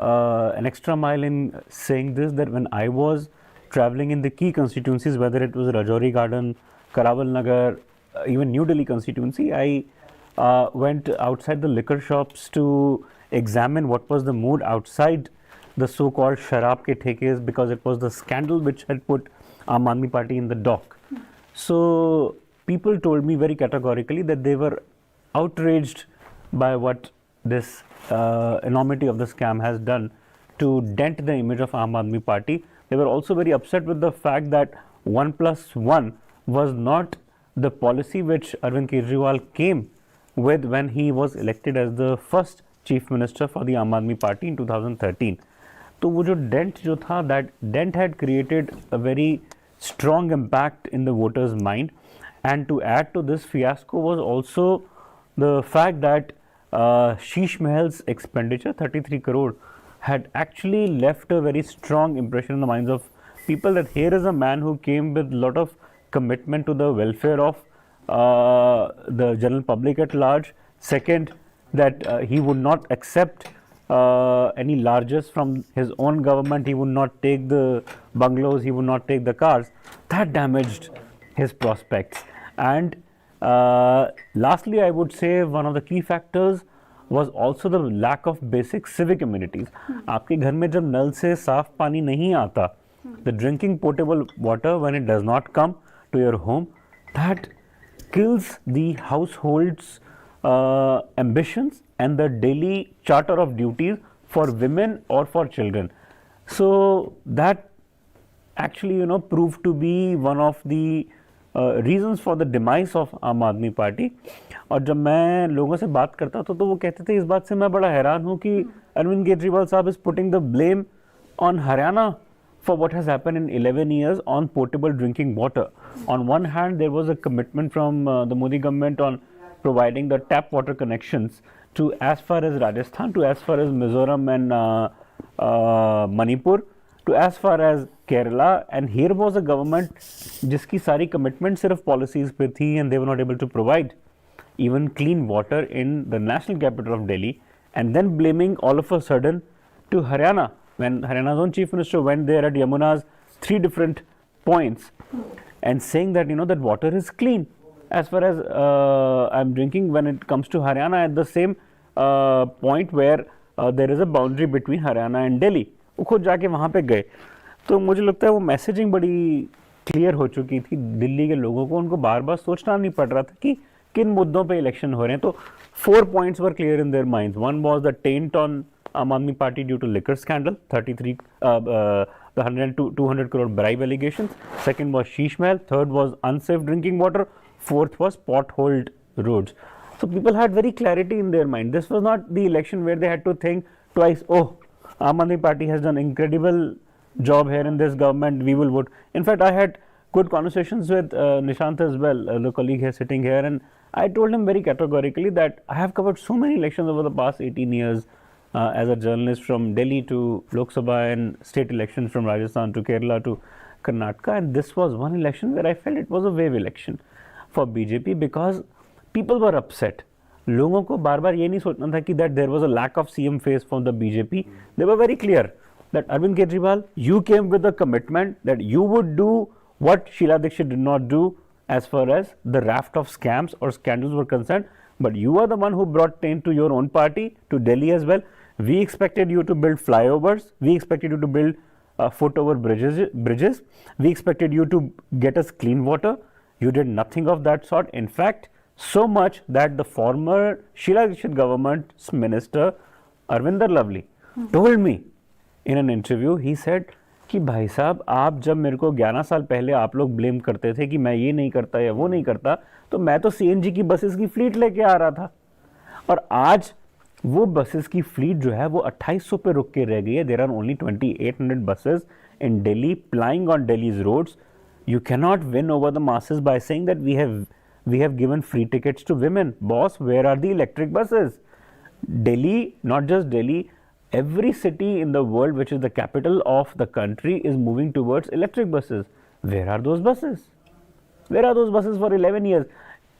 an extra mile in saying this, that when I was traveling in the key constituencies, whether it was Rajouri Garden, Karawal Nagar, even New Delhi constituency, I went outside the liquor shops to examine what was the mood outside the so-called Sharab ke thekes, because it was the scandal which had put Aam Aadmi Party in the dock. So people told me very categorically that they were outraged by what this enormity of the scam has done to dent the image of Aam Aadmi Party. They were also very upset with the fact that 1+1 was not the policy which Arvind Kejriwal came with when he was elected as the first chief minister for the Aam Aadmi Party in 2013. तो वो जो dent जो था, that dent had created a very strong impact in the voters' mind. And to add to this fiasco was also the fact that Sheesh Mahal's expenditure, 33 crore, had actually left a very strong impression in the minds of people that here is a man who came with a lot of commitment to the welfare of the general public at large. Second, that he would not accept any largesse from his own government. He would not take the bungalows, he would not take the cars. That damaged his prospects. And lastly, I would say one of the key factors was also the lack of basic civic amenities. आपके घर में जब नल से साफ पानी नहीं आता, the drinking potable water, when it does not come to your home, that kills the household's ambitions and the daily charter of duties for women or for children. So that actually, proved to be one of the reasons for the demise of आम आदमी party. और जब मैं लोगों से बात करता था तो वो कहते थे, इस बात से मैं बड़ा हैरान हूँ कि अरविंद केजरीवाल साहब is putting the blame on Haryana for what has happened in 11 years on potable drinking water. On one hand, there was a commitment from the Modi government on providing the tap water connections to as far as Rajasthan, to as far as Mizoram and Manipur, to as far as Kerala. And here was a government जिसकी सारी commitment सिर्फ policies पे थी, and they were not able to provide even clean water in the national capital of Delhi, and then blaming all of a sudden to Haryana, when Haryana's own chief minister went there at Yamuna's 3 different points and saying that that water is clean as far as I'm drinking when it comes to Haryana, at the same point where there is a boundary between Haryana and Delhi. वो खुद जाके वहाँ पे गए. तो मुझे लगता है वो मैसेजिंग बड़ी क्लियर हो चुकी थी दिल्ली के लोगों को. उनको बार बार सोचना नहीं पड़ रहा था कि किन मुद्दों पे इलेक्शन हो रहे हैं. तो 4 points were clear in their minds. One was the taint on Aam Aadmi Party due to liquor scandal, 33 the 200 crore bribe allegations. Second was Sheesh Mahal. Third was unsafe drinking water. Fourth was potholed roads. So people had very clarity in their mind. This was not the election where they had to think twice, oh, Aam Aadmi Party has done incredible job here in this government, we will vote. In fact, I had good conversations with Nishant as well, the colleague here sitting here, and I told him very categorically that I have covered so many elections over the past 18 years as a journalist, from Delhi to Lok Sabha and state elections from Rajasthan to Kerala to Karnataka, and this was one election where I felt it was a wave election for BJP because people were upset. लोगों को बार बार ये नहीं सोचना था कि that there was a lack of CM face from the BJP. They were very clear that Arvind Kejriwal, you came with a commitment that you would do what Sheila Dikshit did not do as far as the raft of scams or scandals were concerned, but you are the one who brought taint to your own party, to Delhi as well. We expected you to build flyovers, we expected you to build foot over bridges, we expected you to get us clean water. You did nothing of that sort. In fact, so much that the former Sheila Dikshit government's minister Arvinder Lavli told me in an interview, he said कि भाई साहब, आप जब मेरे को 11 साल पहले आप लोग ब्लेम करते थे कि मैं ये नहीं करता या वो नहीं करता, तो मैं तो CNG की बसेस की फ्लीट लेके आ रहा था, और आज वो बसेस की फ्लीट जो है वो 2800 पे रुक के रह गई है. There are only 2800 buses in Delhi plying on Delhi's roads. You cannot win over the masses by saying that we have given free tickets to women. Boss, where are the electric buses? Delhi, not just Delhi, every city in the world which is the capital of the country is moving towards electric buses. Where are those buses? Where are those buses for 11 years?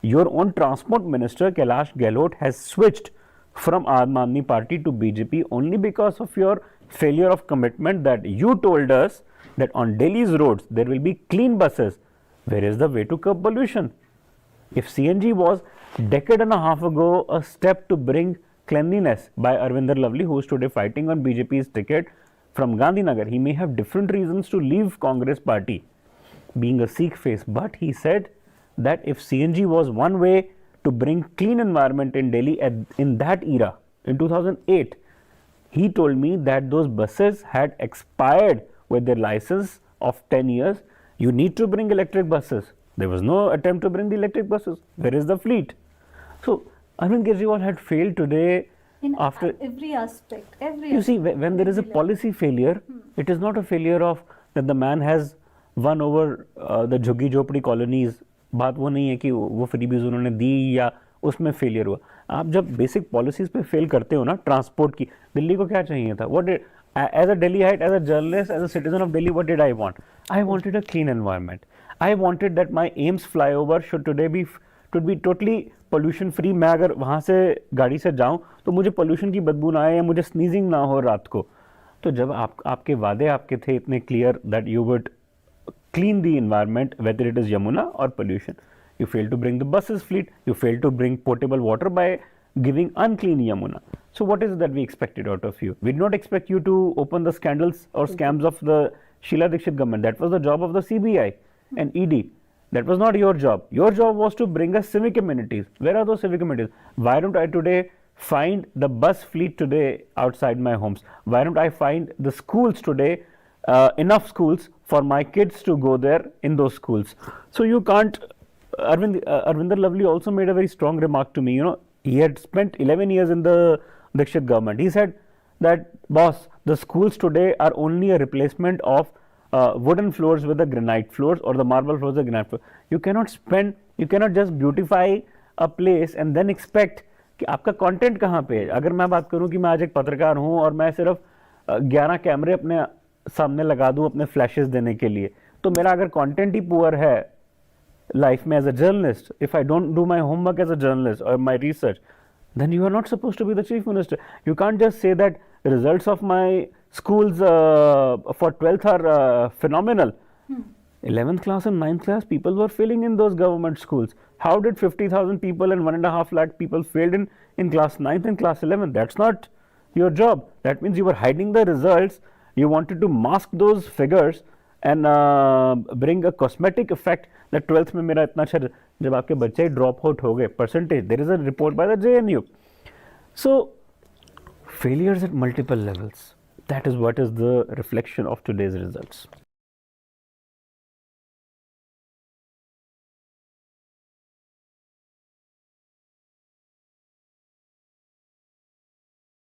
Your own transport minister Kailash Gehlot has switched from Aam Aadmi Party to BJP only because of your failure of commitment that you told us that on Delhi's roads there will be clean buses. Where is the way to curb pollution? If CNG was decade and a half ago a step to bring cleanliness by Arvinder Lovely, who is today fighting on BJP's ticket from Gandhinagar, he may have different reasons to leave Congress party, being a Sikh face, but he said that if CNG was one way to bring clean environment in Delhi in that era, in 2008, he told me that those buses had expired with their license of 10 years. You need to bring electric buses. There was no attempt to bring the electric buses. Where is the fleet? So, Arvind Kejriwal had failed today in after every aspect. You see, when there is a policy failure, it is not a failure of that the man has won over the झुग्गी झोपड़ी colonies. बात वो नहीं है कि वो freebies उन्होंने दी या उसमें फेलियर हुआ. आप जब बेसिक पॉलिसीज पे फेल करते हो ना, ट्रांसपोर्ट की, दिल्ली को क्या चाहिए था? What as a Delhiite, as a journalist, as a citizen of Delhi, what did I want? I wanted a clean environment. I wanted that my AIIMS flyover should be totally pollution free. मैं अगर वहाँ से गाड़ी से जाऊँ तो मुझे pollution की बदबू ना आए या मुझे sneezing ना हो रात को. तो जब आपके वादे आपके थे इतने clear that you would clean the environment, whether it is Yamuna or pollution, you failed to bring the buses fleet, you failed to bring potable water by giving unclean Yamuna. So what is it that we expected out of you? We did not expect you to open the scandals or scams of the Sheila Dikshit government. That was the job of the CBI and ED. That was not your job. Your job was to bring us civic amenities. Where are those civic amenities? Why don't I today find the bus fleet today outside my homes? Why don't I find the schools today, enough schools for my kids to go there in those schools? So you can't. Arvinder Lovely also made a very strong remark to me. You know, he had spent 11 years in the Dikshit government. He said that, boss, the schools today are only a replacement of wooden floors with the granite floors or the marble floors with the granite floors. You cannot just beautify a place and then expect कि आपका content कहाँ पे है. अगर मैं बात करूँ कि मैं आज एक पत्रकार हूँ और मैं सिर्फ 11 कैमरे अपने सामने लगा दूँ अपने फ्लैशेस देने के लिए, तो मेरा अगर कंटेंट ही पुअर है लाइफ में as a journalist, if I don't do my homework as a journalist और my research, then you are not supposed to be the chief minister. You can't just say that results of my schools for 12th are phenomenal. 11th class and 9th class people were failing in those government schools. How did 50,000 people and 1.5 lakh people failed in class 9th and class 11th? That's not your job. That means you were hiding the results. You wanted to mask those figures and bring a cosmetic effect that 12th में मेरा इतना अच्छा, जब आपके बच्चे drop out हो गए percentage, there is a report by the JNU. So failures at multiple levels, that is what is the reflection of today's results.